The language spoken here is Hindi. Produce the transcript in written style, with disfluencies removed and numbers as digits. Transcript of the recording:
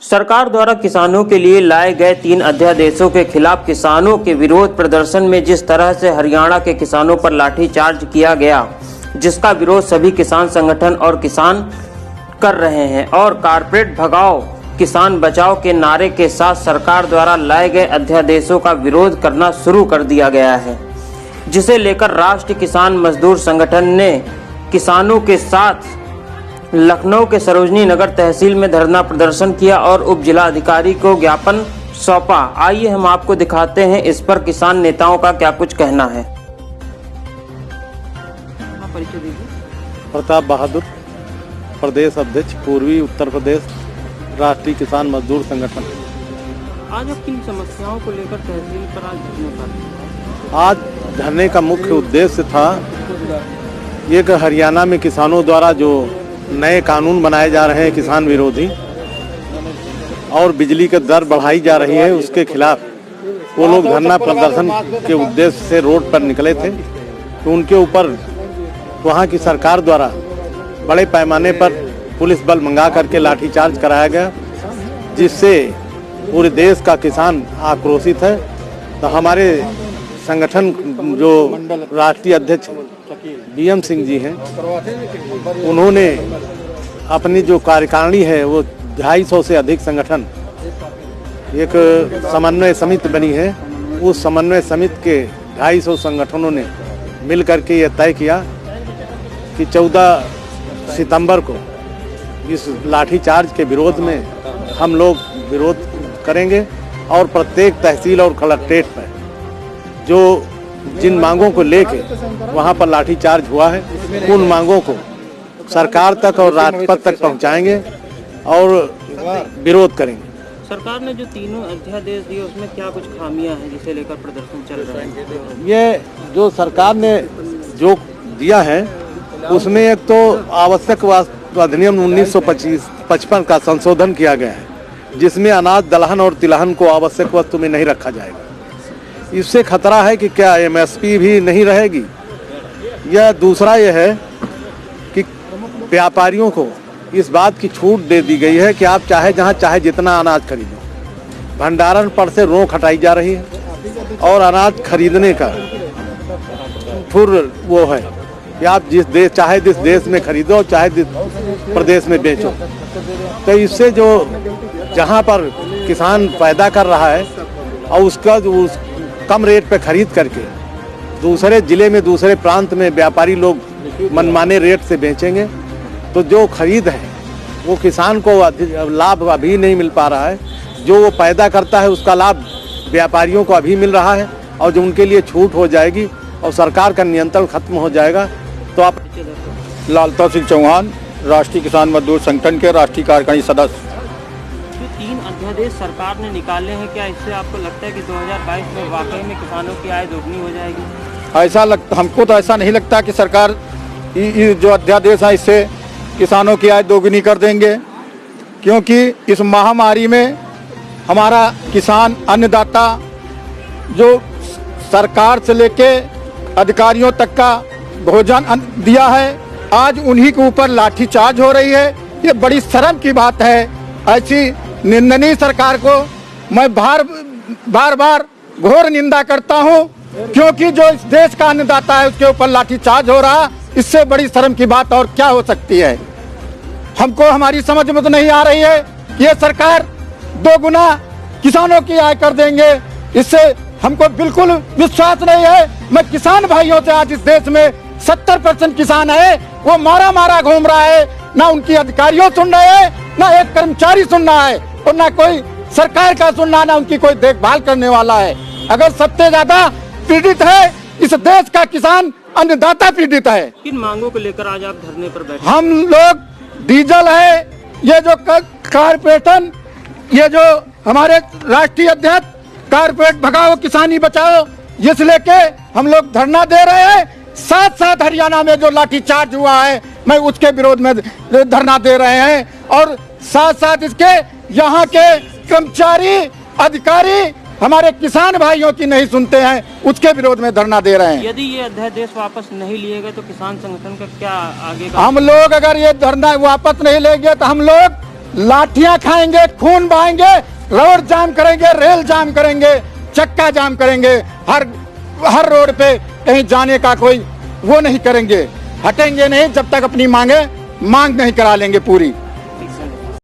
सरकार द्वारा किसानों के लिए लाए गए 3 अध्यादेशों के खिलाफ किसानों के विरोध प्रदर्शन में जिस तरह से हरियाणा के किसानों पर लाठीचार्ज किया गया, जिसका विरोध सभी किसान संगठन और किसान कर रहे हैं और कारपोरेट भगाओ किसान बचाओ के नारे के साथ सरकार द्वारा लाए गए अध्यादेशों का विरोध करना शुरू कर दिया गया है, जिसे लेकर राष्ट्रीय किसान मजदूर संगठन ने किसानों के साथ लखनऊ के सरोजनी नगर तहसील में धरना प्रदर्शन किया और उप जिला अधिकारी को ज्ञापन सौंपा। आइए हम आपको दिखाते हैं इस पर किसान नेताओं का क्या कुछ कहना है। प्रताप बहादुर, प्रदेश अध्यक्ष पूर्वी उत्तर प्रदेश राष्ट्रीय किसान मजदूर संगठन। आज आप किन समस्याओं को लेकर तहसील पर आज धरने पर? आज धरने का मुख्य उद्देश्य था ये कि हरियाणा में किसानों द्वारा जो नए कानून बनाए जा रहे हैं किसान विरोधी और बिजली की दर बढ़ाई जा रही है, उसके खिलाफ वो लोग धरना प्रदर्शन के उद्देश्य से रोड पर निकले थे। तो उनके ऊपर वहाँ की सरकार द्वारा बड़े पैमाने पर पुलिस बल मंगा करके लाठीचार्ज कराया गया, जिससे पूरे देश का किसान आक्रोशित है। तो हमारे संगठन जो राष्ट्रीय अध्यक्ष BM सिंह जी हैं, उन्होंने अपनी जो कार्यकारिणी है वो 250 से अधिक संगठन एक समन्वय समिति बनी है। उस समन्वय समिति के 250 संगठनों ने मिल करके ये तय किया कि 14 सितंबर को इस लाठीचार्ज के विरोध में हम लोग विरोध करेंगे और प्रत्येक तहसील और कलेक्ट्रेट पर जो जिन मांगों को लेके वहाँ पर लाठीचार्ज हुआ है, उन मांगों को सरकार तक और राजपथ तक पहुँचाएंगे और विरोध करेंगे। सरकार ने जो तीनों अध्यादेश दिए उसमें क्या कुछ खामियां हैं जिसे लेकर प्रदर्शन चल रहा है? ये जो सरकार ने जो दिया है उसमें एक तो आवश्यक अधिनियम 1955 का संशोधन किया गया है, जिसमें अनाज दलहन और तिलहन को आवश्यक वस्तु में नहीं रखा जाएगा। इससे खतरा है कि क्या MSP भी नहीं रहेगी। यह दूसरा यह है कि व्यापारियों को इस बात की छूट दे दी गई है कि आप चाहे जहां चाहे जितना अनाज खरीदो। भंडारण पर से रोक हटाई जा रही है और अनाज खरीदने का वो है कि आप जिस देश में खरीदो, चाहे जिस प्रदेश में बेचो। तो इससे जो जहां पर किसान पैदा कर रहा है और उसका जो कम रेट पे खरीद करके दूसरे जिले में दूसरे प्रांत में व्यापारी लोग मनमाने रेट से बेचेंगे, तो जो खरीद है वो किसान को लाभ अभी नहीं मिल पा रहा है। जो वो पैदा करता है उसका लाभ व्यापारियों को अभी मिल रहा है और जो उनके लिए छूट हो जाएगी और सरकार का नियंत्रण खत्म हो जाएगा। तो आप लालता सिंह चौहान, राष्ट्रीय किसान मजदूर संगठन के राष्ट्रीय कार्यकारिणी सदस्य। जो 3 अध्यादेश सरकार ने निकाले हैं, क्या इससे आपको लगता है कि 2022 में वाकई में किसानों की आय दोगुनी हो जाएगी? हमको तो ऐसा नहीं लगता कि सरकार ये जो अध्यादेश है इससे किसानों की आय दोगुनी कर देंगे, क्योंकि इस महामारी में हमारा किसान अन्नदाता जो सरकार से लेके अधिकारियों तक का भोजन दिया है, आज उन्हीं के ऊपर लाठीचार्ज हो रही है। ये बड़ी शर्म की बात है। ऐसी निंदनीय सरकार को मैं बार बार घोर निंदा करता हूँ, क्योंकि जो इस देश का अन्नदाता है उसके ऊपर लाठीचार्ज हो रहा, इससे बड़ी शर्म की बात और क्या हो सकती है। हमको हमारी समझ में तो नहीं आ रही है कि ये सरकार 2 गुना किसानों की आय कर देंगे, इससे हमको बिल्कुल विश्वास नहीं है। मैं किसान भाइयों से आज इस देश में 70% किसान है, वो मारा घूम रहा है, ना उनकी अधिकारियों सुन रहे हैं, ना एक कर्मचारी सुन रहा है और ना कोई सरकार का सुनना, ना उनकी कोई देखभाल करने वाला है। अगर सबसे ज्यादा पीड़ित है इस देश का किसान, अन्नदाता पीड़ित है। किन मांगों को लेकर आज आप धरने पर बैठे? हम लोग डीजल है, ये जो कारपोरेशन, ये जो हमारे राष्ट्रीय अध्यक्ष कारपोरेट भगाओ किसानी बचाओ, जिस लेके हम लोग धरना दे रहे हैं। साथ हरियाणा में जो लाठीचार्ज हुआ है, मैं उसके विरोध में धरना दे रहे हैं और साथ इसके यहाँ के कर्मचारी अधिकारी हमारे किसान भाइयों की नहीं सुनते हैं, उसके विरोध में धरना दे रहे हैं। यदि ये अध्यादेश वापस नहीं लिए गए तो किसान संगठन का क्या आगे का? हम लोग अगर ये धरना वापस नहीं लेंगे तो हम लोग लाठियां खाएंगे, खून बहाएंगे, रोड जाम करेंगे, रेल जाम करेंगे, चक्का जाम करेंगे, हर रोड पे कहीं जाने का कोई वो नहीं करेंगे, हटेंगे नहीं जब तक अपनी मांग नहीं करा लेंगे पूरी।